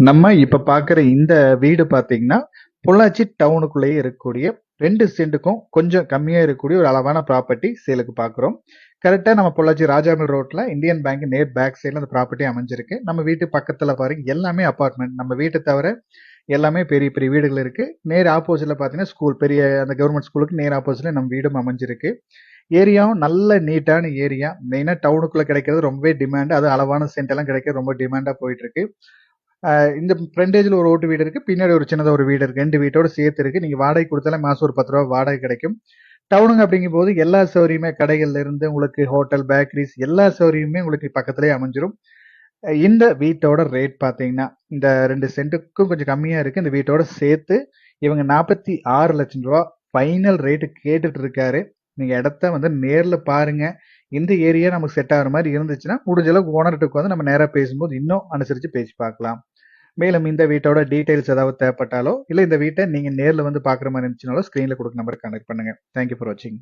நம்ம இப்ப பார்க்குற இந்த வீடு பார்த்தீங்கன்னா, பொள்ளாச்சி டவுனுக்குள்ளேயே இருக்கக்கூடிய 2 சென்ட்டுக்கும் கொஞ்சம் கம்மியா இருக்கக்கூடிய ஒரு அளவான ப்ராப்பர்ட்டி சேலுக்கு பார்க்குறோம். கரெக்ட்டா நம்ம பொள்ளாச்சி ராஜாமில் ரோட்ல இந்தியன் பேங்க் நேர் பேக் சைடுல அந்த ப்ராப்பர்ட்டி அமைஞ்சிருக்கு. நம்ம வீட்டு பக்கத்துல பாருங்க எல்லாமே அபார்ட்மெண்ட். நம்ம வீட்ட தவிர எல்லாமே பெரிய பெரிய வீடுகள் இருக்கு. நேர் ஆப்போசிட்ல பார்த்தீங்கன்னா, ஸ்கூல் பெரிய அந்த கவர்மெண்ட் ஸ்கூலுக்கு நேர் ஆப்போசிட்ல நம்ம வீடும் அமைஞ்சிருக்கு. ஏரியாவும் நல்ல நீட்டான ஏரியா. மெயினா டவுனுக்குள்ள கிடைக்கிறது ரொம்பவே டிமாண்ட். அதுவும் அளவான சென்ட் எல்லாம் கிடைக்கிறது ரொம்ப டிமாண்டா போயிட்டு இருக்கு. இந்த ஃப்ரண்டேஜ்ல ஒரு ஓட்டு வீடு இருக்கு. பின்னாடி ஒரு சின்னதா ஒரு வீடு இருக்கு. 2 வீட்டோட சேர்த்து இருக்கு. நீங்க வாடகை கொடுத்தாலே மாசம் ஒரு ரூ. 10 வாடகை கிடைக்கும். டவுனுங்க அப்படிங்கும்போது எல்லா சௌகரியமே கடைகள்ல இருந்து உங்களுக்கு ஹோட்டல், பேக்கரிஸ் எல்லா சௌகரியமுமே உங்களுக்கு பக்கத்திலேயே அமைஞ்சிரும். இந்த வீட்டோட ரேட் பார்த்தீங்கன்னா, இந்த 2 சென்ட்டுக்கும் கொஞ்சம் கம்மியா இருக்கு. இந்த வீட்டோட சேர்த்து இவங்க ரூ. 46,00,000 ஃபைனல் ரேட் கேட்டுட்டு இருக்காரு. நீங்க இடத்த வந்து நேர்ல பாருங்க. இந்த ஏரியா நமக்கு செட் ஆகுற மாரி இருந்துச்சுன்னா, முடிஞ்ச அளவுக்கு ஓனர்ட்ட உட்காந்து நம்ம நேரா பேசும்போது இன்னும் அனுசரிச்சு பேசி பார்க்கலாம். மேலும் இந்த வீட்டோட டீடைல்ஸ் ஏதாவது தேவைப்பட்டாலோ, இல்ல இந்த வீட்ட நீங்க நேர்ல வந்து பார்க்குற மாரி இருந்துச்சுனாலோ, ஸ்க்ரீன்ல குடுக்குற நம்பருக்கு கான்டாக்ட் பண்ணுங்க. தேங்க் யூ ஃபார் வாட்சிங்.